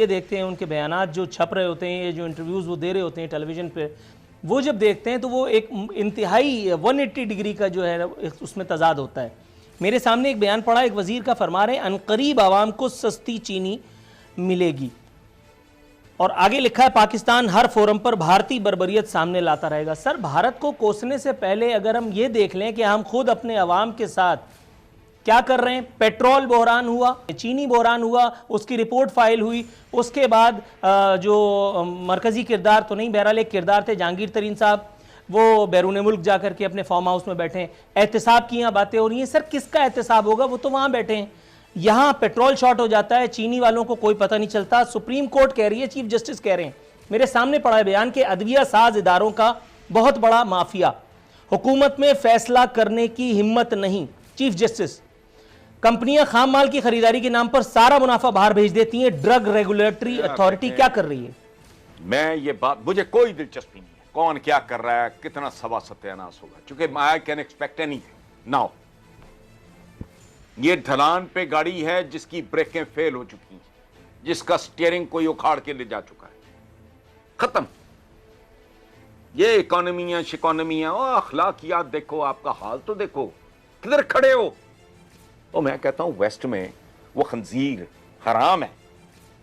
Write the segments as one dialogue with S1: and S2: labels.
S1: ये देखते हैं उनके बयानात जो छप रहे होते हैं, ये जो इंटरव्यूज़ वो दे रहे होते हैं टेलीविज़न पे, वो जब देखते हैं तो वो एक इंतहाई 180 डिग्री का जो है उसमें तजाद होता है। मेरे सामने एक बयान पड़ा, एक वज़ीर का फरमा रहे अनकरीब आवाम को सस्ती चीनी मिलेगी, और आगे लिखा है पाकिस्तान हर फोरम पर भारतीय बर्बरियत सामने लाता रहेगा। सर, भारत को कोसने से पहले अगर हम ये देख लें कि हम खुद अपने अवाम के साथ क्या कर रहे हैं। पेट्रोल बहरान हुआ, चीनी बहरान हुआ, उसकी रिपोर्ट फाइल हुई, उसके बाद जो मरकजी किरदार तो नहीं, बहरहाल एक किरदार थे जहांगीर तरीन साहब, वो बैरून मुल्क जाकर के अपने फार्म हाउस में बैठे हैं। एहतसाब की यहाँ बातें हो रही हैं। सर, किसका एहतसाब होगा? वो तो वहाँ बैठे हैं। यहाँ पेट्रोल शॉर्ट हो जाता है, चीनी वालों को कोई पता नहीं चलता। सुप्रीम कोर्ट कह रही है, चीफ जस्टिस कह रहे हैं, मेरे सामने पड़ा है बयान के अदविया साज इदारों का बहुत बड़ा माफिया, हुकूमत में फैसला करने की हिम्मत नहीं। चीफ जस्टिस, कंपनियां खाम माल की खरीदारी के नाम पर सारा मुनाफा बाहर भेज देती हैं। ड्रग रेगुलेटरी अथॉरिटी क्या कर रही है?
S2: मैं ये बात, मुझे कोई दिलचस्पी नहीं है कौन क्या कर रहा है, कितना सवा सत्यानाश होगा, क्योंकि I can expect anything now. ये ढलान पे गाड़ी है जिसकी ब्रेकें फेल हो चुकी हैं, जिसका स्टीयरिंग कोई उखाड़ के ले जा चुका है, खत्म। ये इकोनॉमियां शिकोनॉमियां, अखलाकियात देखो, आपका हाल तो देखो, किधर खड़े हो। और मैं कहता हूं वेस्ट में वो खंजीर हराम है,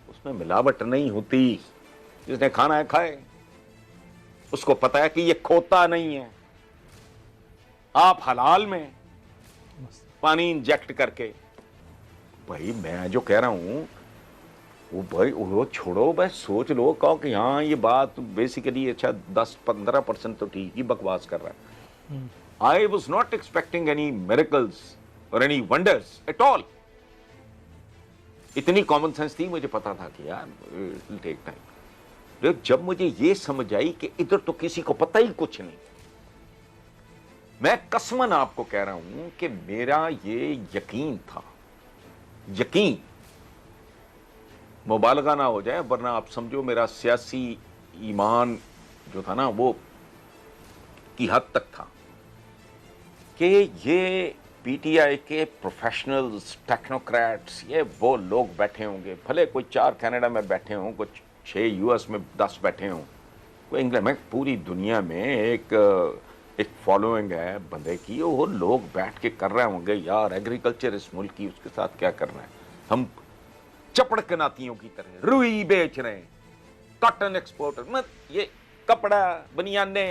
S2: उसमें मिलावट नहीं होती। जिसने खाना है खाए, उसको पता है कि ये खोता नहीं है। आप हलाल में पानी इंजेक्ट करके, भाई मैं जो कह रहा हूं वो भाई वो छोड़ो, बस सोच लो, कहो कि हाँ ये बात बेसिकली अच्छा 10-15% तो ठीक ही बकवास कर रहा है। I was not expecting any miracles और एनी वंडर्स एट ऑल। इतनी कॉमन सेंस थी, मुझे पता था कि यार इट टेक टाइम। जब मुझे ये समझ आई कि इधर तो किसी को पता ही कुछ नहीं, मैं कसमन आपको कह रहा हूं कि मेरा ये यकीन था, यकीन मुबालगा ना हो जाए, वरना आप समझो मेरा सियासी ईमान जो था ना वो की हद तक था कि ये पीटीआई के प्रोफेशनल्स, टेक्नोक्रेट्स, ये वो लोग बैठे होंगे, भले कोई 4 कनाडा में बैठे हों, कुछ 6 यूएस में 10 बैठे हों, कोई इंग्लैंड में, पूरी दुनिया में एक फॉलोइंग है बंदे की, वो लोग बैठ के कर रहे होंगे यार एग्रीकल्चर इस मुल्क की, उसके साथ क्या करना है। हम चपड़ कनातियों की तरह रुई बेच रहे हैं, कॉटन एक्सपोर्टर, मत ये कपड़ा बनियाने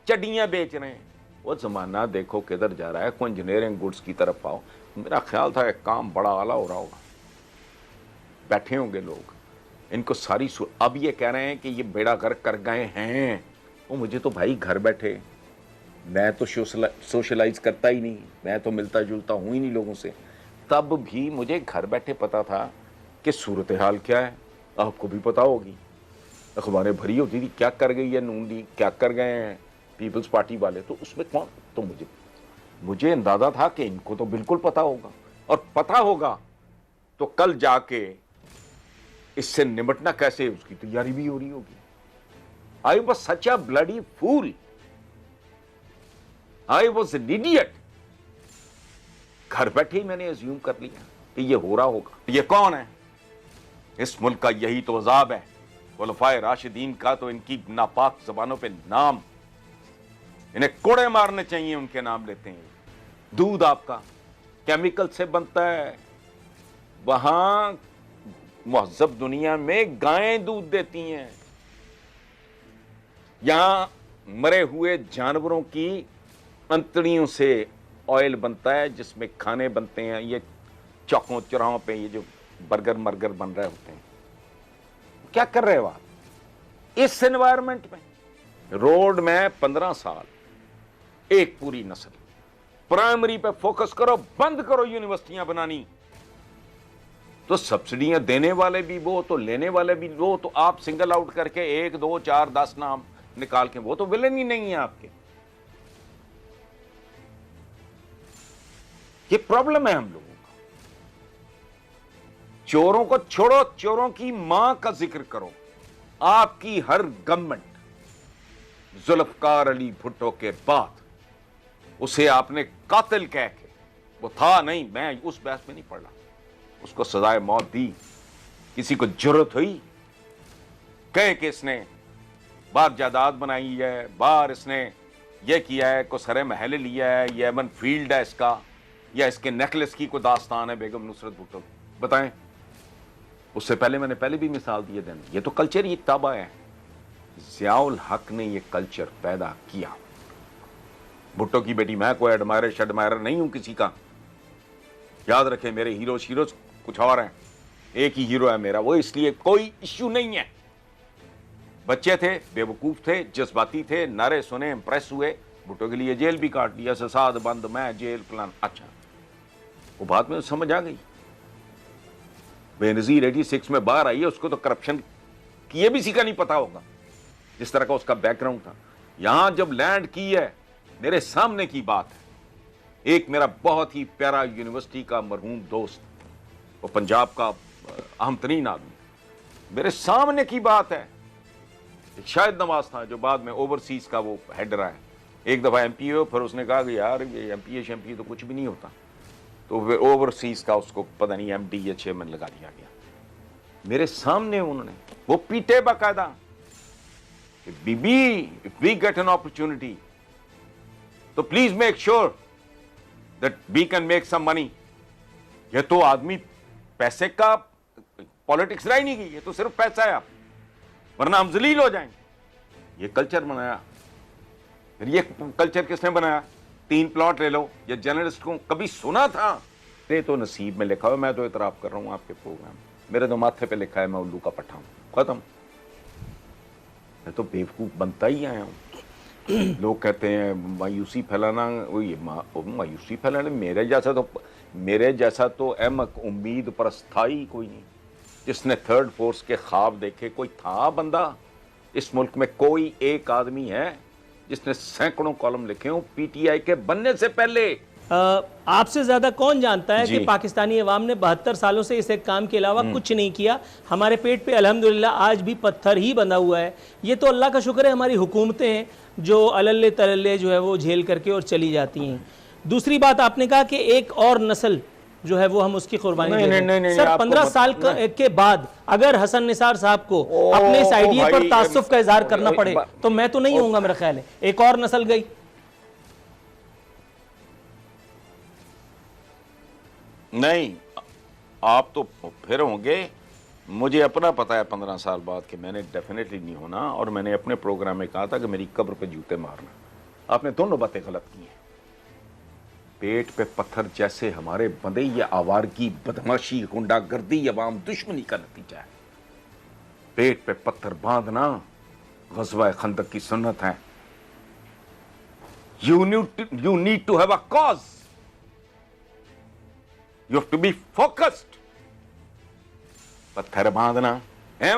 S2: चड्डियां बेच रहे हैं। वो जमाना देखो किधर जा रहा है, कोई इंजीनियरिंग गुड्स की तरफ आओ। मेरा ख्याल था एक काम बड़ा आला हो रहा होगा, बैठे होंगे लोग, इनको सारी अब ये कह रहे हैं कि ये बेड़ा गर्क कर गए हैं। वो मुझे तो भाई घर बैठे, मैं तो सोशलाइज करता ही नहीं, मैं तो मिलता जुलता हूं ही नहीं लोगों से, तब भी मुझे घर बैठे पता था कि सूरत हाल क्या है। आपको भी पता होगी, अखबारें भरी होती थी, क्या कर गई है नून लीग, क्या कर गए हैं पीपल्स पार्टी वाले, तो उसमें कौन, तो मुझे अंदाजा था कि इनको तो बिल्कुल पता होगा, और पता होगा तो कल जाके इससे निपटना कैसे, उसकी तैयारी भी हो रही होगी। I was such a bloody fool, I was an idiot. घर बैठे ही मैंने अज्यूम कर लिया कि ये हो रहा होगा। ये कौन है? इस मुल्क का यही तो अजाब है, खुलफाए राशिदीन का तो इनकी नापाक जबानों पे नाम, इन्हें कोड़े मारने चाहिए, उनके नाम लेते हैं। दूध आपका केमिकल से बनता है, वहां मुहज्जब दुनिया में गायें दूध देती हैं, यहां मरे हुए जानवरों की अंतड़ियों से ऑयल बनता है, जिसमें खाने बनते हैं। ये चौकों चौराहों पे ये जो बर्गर मर्गर बन रहे होते हैं, क्या कर रहे हो आप इस एनवायरनमेंट में? रोड में 15 साल एक पूरी नस्ल, प्राइमरी पे फोकस करो, बंद करो यूनिवर्सिटियां बनानी, तो सब्सिडियां देने वाले भी वो, तो लेने वाले भी वो, तो आप सिंगल आउट करके 1, 2, 4, 10 नाम निकाल के, वो तो विलन ही नहीं है आपके। ये प्रॉब्लम है हम लोगों का। चोरों को छोड़ो, चोरों की मां का जिक्र करो। आपकी हर गवर्नमेंट जुल्फकार अली भुट्टो के बाद उसे आपने कातिल कह के, वो था नहीं, मैं उस बहस में नहीं पड़ रहा, उसको सजाए मौत दी, किसी को जरूरत हुई कहे कि इसने बाहर जायदाद बनाई है, बाहर इसने ये किया है, को सरे महल लिया है, ये एमन फील्ड है इसका, या इसके नेकलेस की कोई दास्तान है बेगम नुसरत भुट्टो, बताएं। उससे पहले मैंने पहले भी मिसाल दिए दिन, ये तो कल्चर ही ताबा है। ज़ियाउल हक ने ये कल्चर पैदा किया। भुट्टो की बेटी, मैं कोई एडमायरर नहीं हूं किसी का, याद रखें मेरे हीरोज कुछ और हैं, एक ही हीरो है मेरा, वो इसलिए कोई इश्यू नहीं है। बच्चे थे, बेवकूफ थे, जज्बाती थे, नारे सुने, इंप्रेस हुए, भुट्टो के लिए जेल भी काट दिया, ससाद बंद, मैं जेल प्लान। अच्छा, वो बात में समझ आ गई। बेनजीर 86 में बाहर आई है, उसको तो करप्शन की ये भी सीखा नहीं पता होगा, जिस तरह का उसका बैकग्राउंड था। यहां जब लैंड की है, मेरे सामने की बात है। एक मेरा बहुत ही प्यारा यूनिवर्सिटी का मरहूम दोस्त, वो पंजाब का अहम तरीन आदमी, मेरे सामने की बात है। एक शाहिद नवाज था जो बाद में ओवरसीज का वो हेड रहा है, एक दफा एमपी हो, फिर उसने कहा कि यार ये एमपी तो कुछ भी नहीं होता, तो फिर ओवरसीज का उसको पता नहीं एमडी या चेयरमैन लगा दिया गया। मेरे सामने उन्होंने वो पीटे बाकायदा, बीबी if we get an opportunity तो please make sure that we can make some money. ये तो आदमी पैसे का पॉलिटिक्स रह ही नहीं गई, ये तो सिर्फ पैसा है, आप वरना हम जलील हो जाएंगे। ये कल्चर बनाया। फिर ये कल्चर किसने बनाया? 3 प्लॉट ले लो, ये जर्नलिस्ट को कभी सुना था? ये तो नसीब में लिखा हुआ, मैं तो इतराफ कर रहा हूं आपके प्रोग्राम, मेरे तो माथे पे लिखा है मैं उल्लू का पट्टा हूं, खत्म। मैं तो बेवकूफ बनता ही आया हूं। लोग कहते हैं मायूसी फैलाना, वही मायूसी फैलाना, मेरे जैसा तो अहमक उम्मीद परस्त था ही कोई नहीं, जिसने थर्ड फोर्स के ख्वाब देखे। कोई था बंदा इस मुल्क में, कोई एक आदमी है जिसने सैकड़ों कॉलम लिखे हो पीटीआई के बनने से पहले?
S1: आपसे ज्यादा कौन जानता है कि पाकिस्तानी अवाम ने 72 सालों से इस एक काम के अलावा कुछ नहीं किया। हमारे पेट पे अल्हम्दुलिल्लाह आज भी पत्थर ही बंधा हुआ है। ये तो अल्लाह का शुक्र है हमारी हुकूमतें हैं जो अलल्ले तलल्ले जो है वो झेल करके और चली जाती हैं। दूसरी बात, आपने कहा कि एक और नस्ल जो है वो हम उसकी कुर्बानी नहीं, सर 15 साल के बाद अगर हसन निसार साहब को अपने इस आइडिया पर तासुफ का इजहार करना पड़े तो मैं तो नहीं होऊंगा, मेरा ख्याल है। एक और नस्ल गई।
S2: नहीं, आप तो फिर होंगे। मुझे अपना पता है 15 साल बाद कि मैंने डेफिनेटली नहीं होना, और मैंने अपने प्रोग्राम में कहा था कि मेरी कब्र पे जूते मारना। आपने दोनों बातें गलत की हैं। पेट पे पत्थर जैसे हमारे बंदे, ये आवारगी, बदमाशी, गुंडागर्दी, अवाम दुश्मनी का नतीजा है। पेट पे पत्थर बांधना ग़ज़वा खंदक की सुन्नत है। You need to have a cause, you have to be focused. पत्थर बांधना है